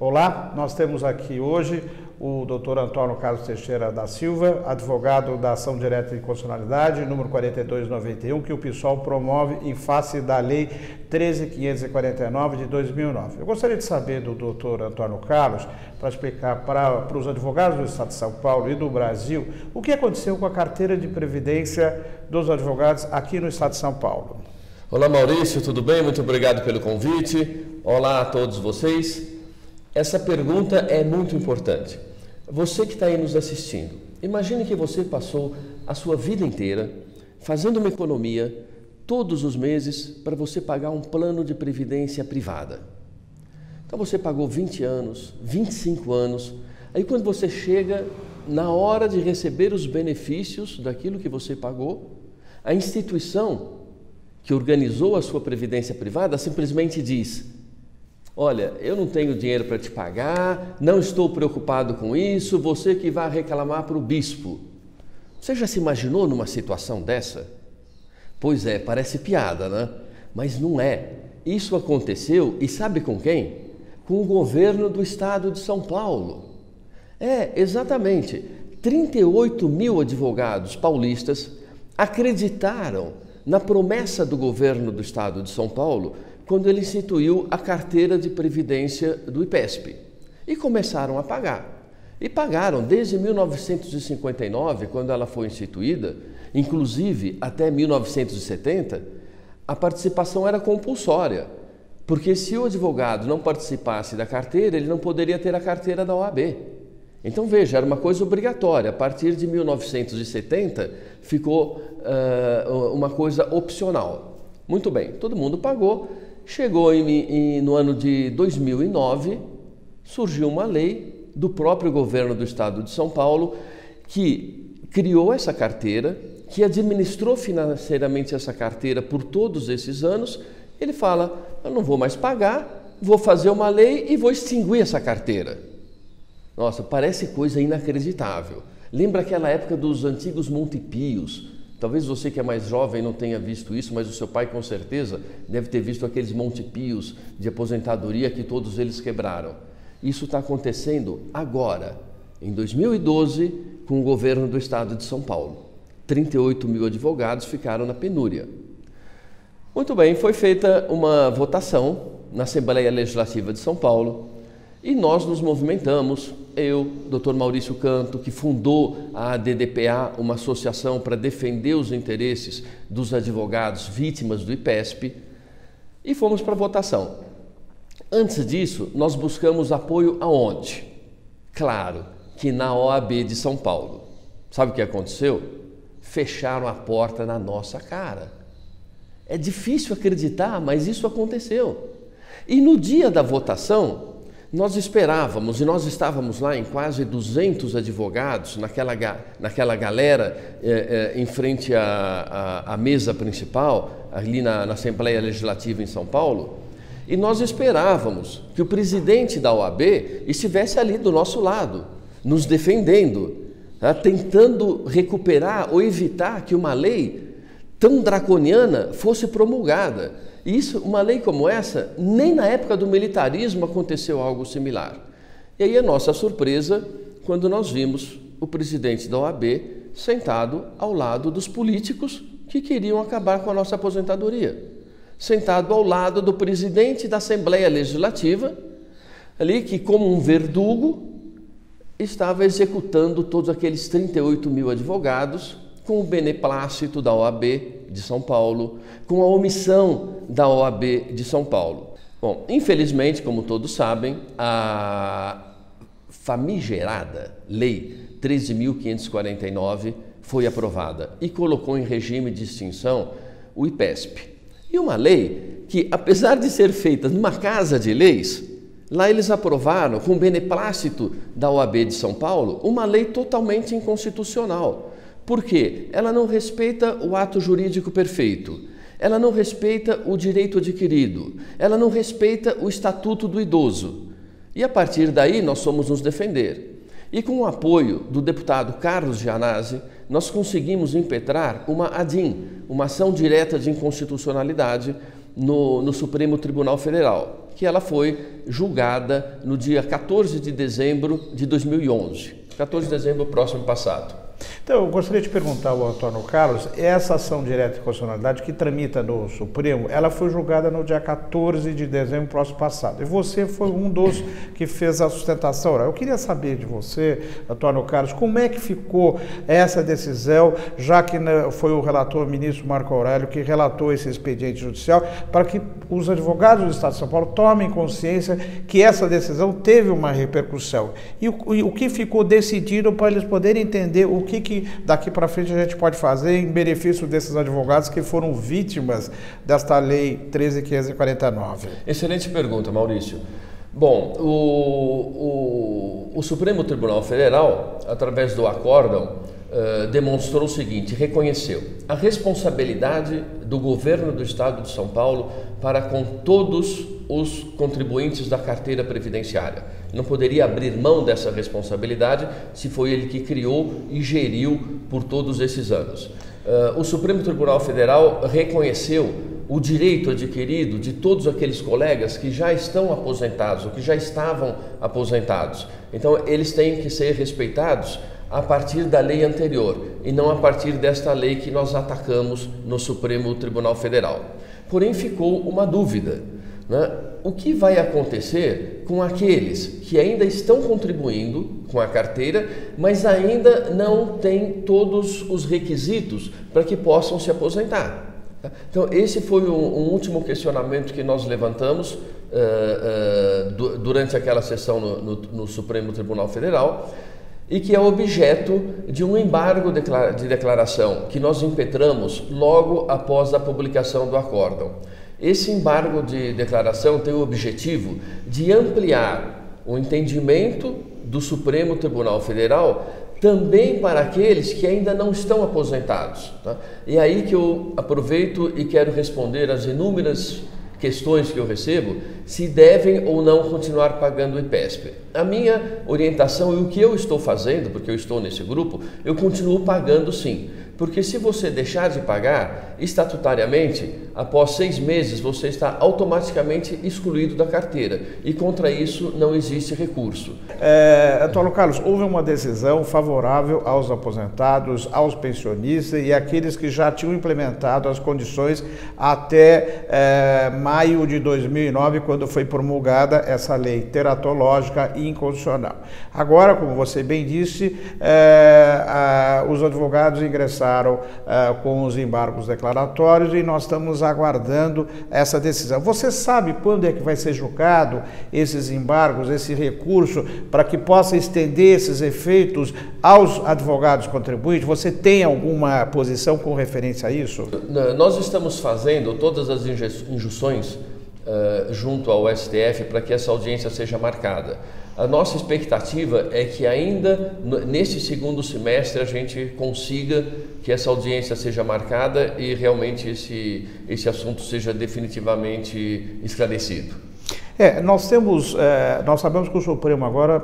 Olá, nós temos aqui hoje o Dr. Antônio Carlos Teixeira da Silva, advogado da Ação Direta de Inconstitucionalidade, número 4291, que o PSOL promove em face da Lei 13.549 de 2009. Eu gostaria de saber do Dr. Antônio Carlos, para explicar para os advogados do Estado de São Paulo e do Brasil, o que aconteceu com a carteira de previdência dos advogados aqui no Estado de São Paulo. Olá, Maurício, tudo bem? Muito obrigado pelo convite. Olá a todos vocês. Essa pergunta é muito importante. Você que está aí nos assistindo, imagine que você passou a sua vida inteira fazendo uma economia todos os meses para você pagar um plano de previdência privada. Então você pagou 20 anos, 25 anos, aí quando você chega na hora de receber os benefícios daquilo que você pagou, a instituição que organizou a sua previdência privada simplesmente diz: olha, eu não tenho dinheiro para te pagar, não estou preocupado com isso, você que vai reclamar para o bispo. Você já se imaginou numa situação dessa? Pois é, parece piada, né? Mas não é. Isso aconteceu, e sabe com quem? Com o governo do Estado de São Paulo. Exatamente. 38 mil advogados paulistas acreditaram na promessa do governo do Estado de São Paulo quando ele instituiu a carteira de previdência do IPESP e começaram a pagar. E pagaram desde 1959, quando ela foi instituída, inclusive até 1970, a participação era compulsória, porque se o advogado não participasse da carteira, ele não poderia ter a carteira da OAB. Então veja, era uma coisa obrigatória. A partir de 1970 ficou uma coisa opcional. Muito bem, todo mundo pagou. Chegou no ano de 2009, surgiu uma lei do próprio governo do Estado de São Paulo que criou essa carteira, que administrou financeiramente essa carteira por todos esses anos. Ele fala: eu não vou mais pagar, vou fazer uma lei e vou extinguir essa carteira. Nossa, parece coisa inacreditável. Lembra aquela época dos antigos Montepios? Talvez você que é mais jovem não tenha visto isso, mas o seu pai com certeza deve ter visto aqueles Montepios de aposentadoria que todos eles quebraram. Isso está acontecendo agora, em 2012, com o governo do Estado de São Paulo. 38 mil advogados ficaram na penúria. Muito bem, foi feita uma votação na Assembleia Legislativa de São Paulo e nós nos movimentamos. Eu, Dr. Maurício Canto, que fundou a ADDPA, uma associação para defender os interesses dos advogados vítimas do IPESP, e fomos para a votação. Antes disso, nós buscamos apoio aonde? Claro, que na OAB de São Paulo. Sabe o que aconteceu? Fecharam a porta na nossa cara. É difícil acreditar, mas isso aconteceu. E no dia da votação, nós esperávamos, e nós estávamos lá em quase 200 advogados, naquela galera em frente à mesa principal, ali na Assembleia Legislativa em São Paulo, e nós esperávamos que o presidente da OAB estivesse ali do nosso lado, nos defendendo, tentando recuperar ou evitar que uma lei tão draconiana fosse promulgada. Isso, uma lei como essa, nem na época do militarismo aconteceu algo similar. E aí a nossa surpresa, quando nós vimos o presidente da OAB sentado ao lado dos políticos que queriam acabar com a nossa aposentadoria. Sentado ao lado do presidente da Assembleia Legislativa, ali que, como um verdugo, estava executando todos aqueles 38 mil advogados com o beneplácito da OAB de São Paulo, com a omissão da OAB de São Paulo. Bom, infelizmente, como todos sabem, a famigerada Lei 13.549 foi aprovada e colocou em regime de extinção o IPESP. E uma lei que, apesar de ser feita numa casa de leis, lá eles aprovaram, com o beneplácito da OAB de São Paulo, uma lei totalmente inconstitucional. Por quê? Ela não respeita o ato jurídico perfeito, ela não respeita o direito adquirido, ela não respeita o Estatuto do Idoso. E a partir daí nós fomos nos defender. E com o apoio do deputado Carlos Gianazzi, nós conseguimos impetrar uma ADIM, uma ação direta de inconstitucionalidade, no Supremo Tribunal Federal, que ela foi julgada no dia 14 de dezembro de 2011, 14 de dezembro próximo passado. Então, eu gostaria de perguntar ao Antônio Carlos, essa ação direta de constitucionalidade que tramita no Supremo, ela foi julgada no dia 14 de dezembro próximo passado. E você foi um dos que fez a sustentação oral. Eu queria saber de você, Antônio Carlos, como é que ficou essa decisão, já que foi o relator, o ministro Marco Aurélio, que relatou esse expediente judicial, para que os advogados do Estado de São Paulo tomem consciência que essa decisão teve uma repercussão. E o que ficou decidido para eles poderem entender o que daqui para frente a gente pode fazer em benefício desses advogados que foram vítimas desta lei 13.549. Excelente pergunta, Maurício. Bom, o Supremo Tribunal Federal, através do acórdão, demonstrou o seguinte, reconheceu a responsabilidade do governo do Estado de São Paulo para com todos os contribuintes da carteira previdenciária. Não poderia abrir mão dessa responsabilidade se foi ele que criou e geriu por todos esses anos. O Supremo Tribunal Federal reconheceu o direito adquirido de todos aqueles colegas que já estão aposentados ou que já estavam aposentados. Então, eles têm que ser respeitados a partir da lei anterior e não a partir desta lei que nós atacamos no Supremo Tribunal Federal. Porém, ficou uma dúvida, né? O que vai acontecer com aqueles que ainda estão contribuindo com a carteira, mas ainda não têm todos os requisitos para que possam se aposentar? Então, esse foi um último questionamento que nós levantamos durante aquela sessão no Supremo Tribunal Federal, e que é objeto de um embargo de declaração que nós impetramos logo após a publicação do acórdão. Esse embargo de declaração tem o objetivo de ampliar o entendimento do Supremo Tribunal Federal também para aqueles que ainda não estão aposentados. Tá? E aí que eu aproveito e quero responder às inúmeras questões que eu recebo, se devem ou não continuar pagando o IPESP. A minha orientação e o que eu estou fazendo, porque eu estou nesse grupo, eu continuo pagando sim. Porque se você deixar de pagar, estatutariamente, após 6 meses, você está automaticamente excluído da carteira. E contra isso não existe recurso. Antônio Carlos, houve uma decisão favorável aos aposentados, aos pensionistas e àqueles que já tinham implementado as condições até maio de 2009, quando foi promulgada essa lei teratológica e inconstitucional. Agora, como você bem disse, os advogados ingressaram com os embargos declaratórios e nós estamos aguardando essa decisão. Você sabe quando é que vai ser julgado esses embargos, esse recurso, para que possa estender esses efeitos aos advogados contribuintes? Você tem alguma posição com referência a isso? Nós estamos fazendo todas as injunções junto ao STF para que essa audiência seja marcada. A nossa expectativa é que ainda nesse segundo semestre a gente consiga que essa audiência seja marcada e realmente esse assunto seja definitivamente esclarecido. Nós sabemos que o Supremo agora,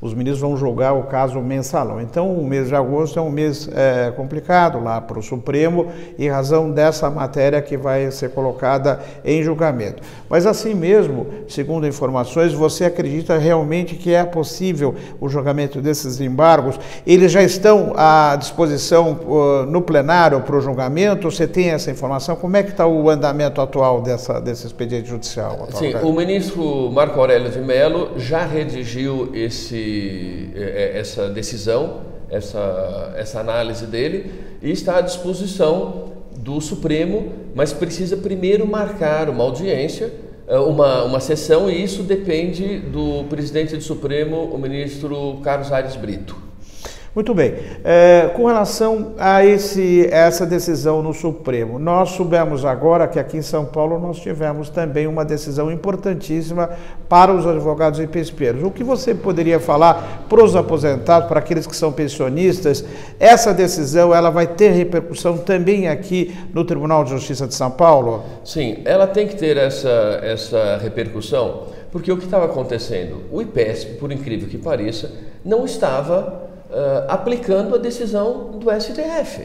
os ministros vão julgar o caso mensalão. Então, o mês de agosto é um mês complicado lá para o Supremo, em razão dessa matéria que vai ser colocada em julgamento. Mas assim mesmo, segundo informações, você acredita realmente que é possível o julgamento desses embargos? Eles já estão à disposição no plenário para o julgamento? Você tem essa informação? Como é que está o andamento atual desse expediente judicial? Sim, o ministro Marco Aurélio de Mello já redigiu essa decisão, essa análise dele, e está à disposição do Supremo, mas precisa primeiro marcar uma audiência, uma sessão, e isso depende do presidente do Supremo, o ministro Carlos Aires Brito. Muito bem. Com relação a essa decisão no Supremo, nós soubemos agora que aqui em São Paulo nós tivemos também uma decisão importantíssima para os advogados e PESPeiros. O que você poderia falar para os aposentados, para aqueles que são pensionistas? Essa decisão ela vai ter repercussão também aqui no Tribunal de Justiça de São Paulo? Sim, ela tem que ter essa repercussão, porque o que estava acontecendo? O IPESP, por incrível que pareça, não estava aplicando a decisão do STF.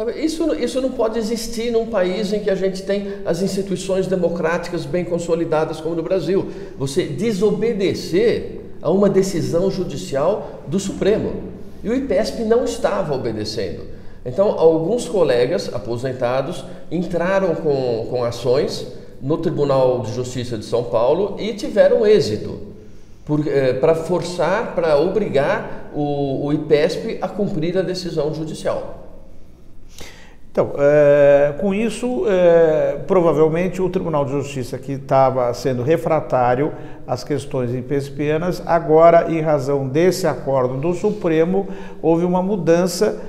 Sabe, isso não pode existir num país em que a gente tem as instituições democráticas bem consolidadas como no Brasil. Você desobedecer a uma decisão judicial do Supremo. E o IPESP não estava obedecendo. Então, alguns colegas aposentados entraram com ações no Tribunal de Justiça de São Paulo e tiveram êxito para forçar, para obrigar o IPESP a cumprir a decisão judicial. Então, com isso, provavelmente o Tribunal de Justiça, que estava sendo refratário às questões IPESPianas, agora, em razão desse acordo do Supremo, houve uma mudança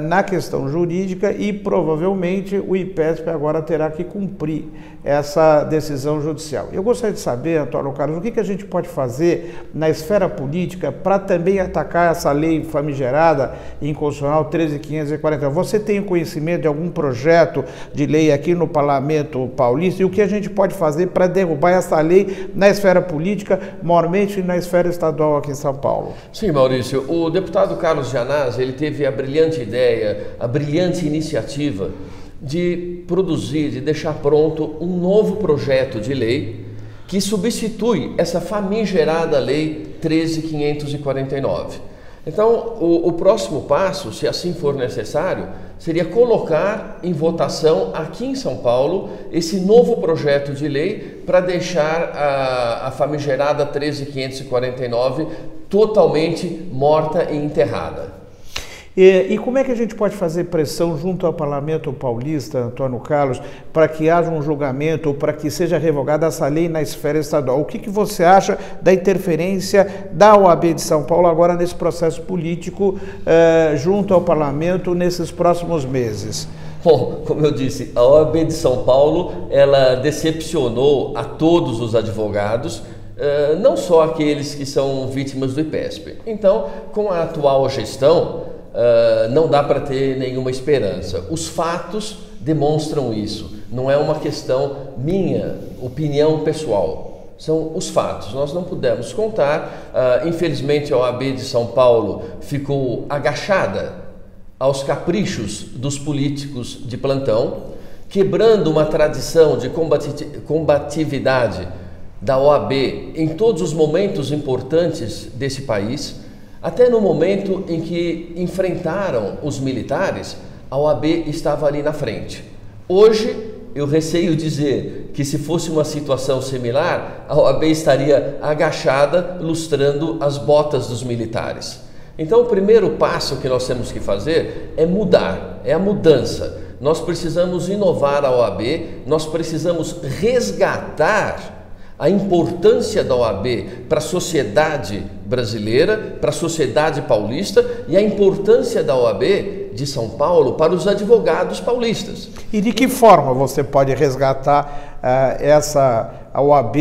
na questão jurídica e provavelmente o IPESP agora terá que cumprir essa decisão judicial. Eu gostaria de saber, Antônio Carlos, o que a gente pode fazer na esfera política para também atacar essa lei famigerada inconstitucional 13.540. Você tem conhecimento de algum projeto de lei aqui no Parlamento Paulista e o que a gente pode fazer para derrubar essa lei na esfera política, maiormente na esfera estadual aqui em São Paulo? Sim, Maurício, o deputado Carlos Gianazzi, ele teve a brilhante ideia, a brilhante iniciativa de produzir, de deixar pronto um novo projeto de lei que substitui essa famigerada lei 13.549. Então, o próximo passo, se assim for necessário, seria colocar em votação aqui em São Paulo esse novo projeto de lei para deixar a famigerada 13.549 totalmente morta e enterrada. E como é que a gente pode fazer pressão junto ao Parlamento Paulista, Antônio Carlos, para que haja um julgamento ou para que seja revogada essa lei na esfera estadual? O que você acha da interferência da OAB de São Paulo agora nesse processo político junto ao Parlamento nesses próximos meses? Bom, como eu disse, a OAB de São Paulo, ela decepcionou a todos os advogados, não só aqueles que são vítimas do IPESP. Então, com a atual gestão, não dá para ter nenhuma esperança. Os fatos demonstram isso. Não é uma questão minha, opinião pessoal. São os fatos. Nós não pudemos contar. Infelizmente, a OAB de São Paulo ficou agachada aos caprichos dos políticos de plantão, quebrando uma tradição de combatividade da OAB em todos os momentos importantes desse país. Até no momento em que enfrentaram os militares, a OAB estava ali na frente. Hoje, eu receio dizer que se fosse uma situação similar, a OAB estaria agachada, lustrando as botas dos militares. Então, o primeiro passo que nós temos que fazer é mudar, é a mudança. Nós precisamos inovar a OAB, nós precisamos resgatar a importância da OAB para a sociedade brasileira, para a sociedade paulista e a importância da OAB de São Paulo para os advogados paulistas. E de que forma você pode resgatar a OAB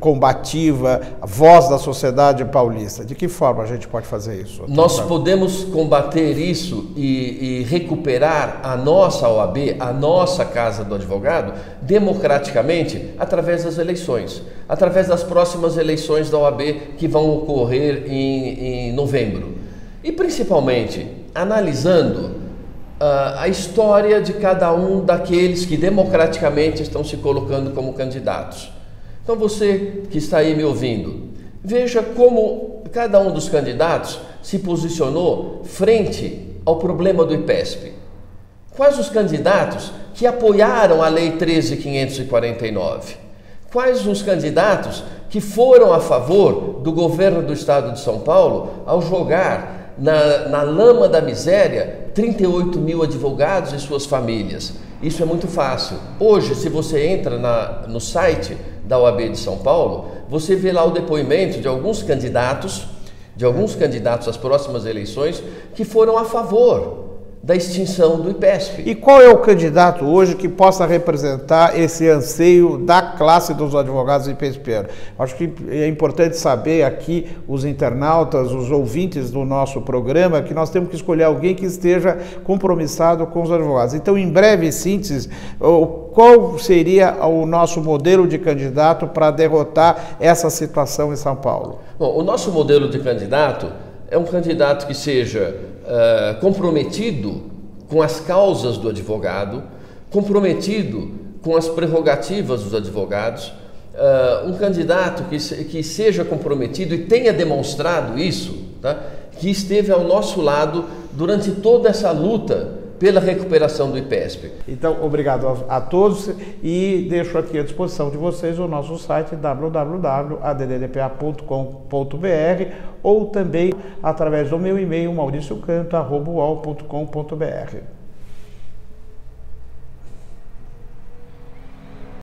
combativa, a voz da sociedade paulista? De que forma a gente pode fazer isso? Nós podemos combater isso e recuperar a nossa OAB, a nossa Casa do Advogado, democraticamente, através das eleições, através das próximas eleições da OAB que vão ocorrer em novembro. E principalmente analisando a história de cada um daqueles que democraticamente estão se colocando como candidatos. Então você que está aí me ouvindo, veja como cada um dos candidatos se posicionou frente ao problema do IPESP. Quais os candidatos que apoiaram a Lei 13.549? Quais os candidatos que foram a favor do governo do Estado de São Paulo ao jogar na lama da miséria 38 mil advogados e suas famílias? Isso é muito fácil. Hoje, se você entra no site da OAB de São Paulo, você vê lá o depoimento de alguns candidatos às próximas eleições que foram a favor da extinção do IPESP. E qual é o candidato hoje que possa representar esse anseio da classe dos advogados IPESPianos? Acho que é importante saber aqui, os internautas, os ouvintes do nosso programa, que nós temos que escolher alguém que esteja compromissado com os advogados. Então, em breve síntese, qual seria o nosso modelo de candidato para derrotar essa situação em São Paulo? Bom, o nosso modelo de candidato é um candidato que seja comprometido com as causas do advogado, comprometido com as prerrogativas dos advogados, um candidato que seja comprometido e tenha demonstrado isso, tá? Que esteve ao nosso lado durante toda essa luta pela recuperação do IPESP. Então, obrigado a todos e deixo aqui à disposição de vocês o nosso site www.addpa.com.br ou também através do meu e-mail mauriciocanto@uol.com.br.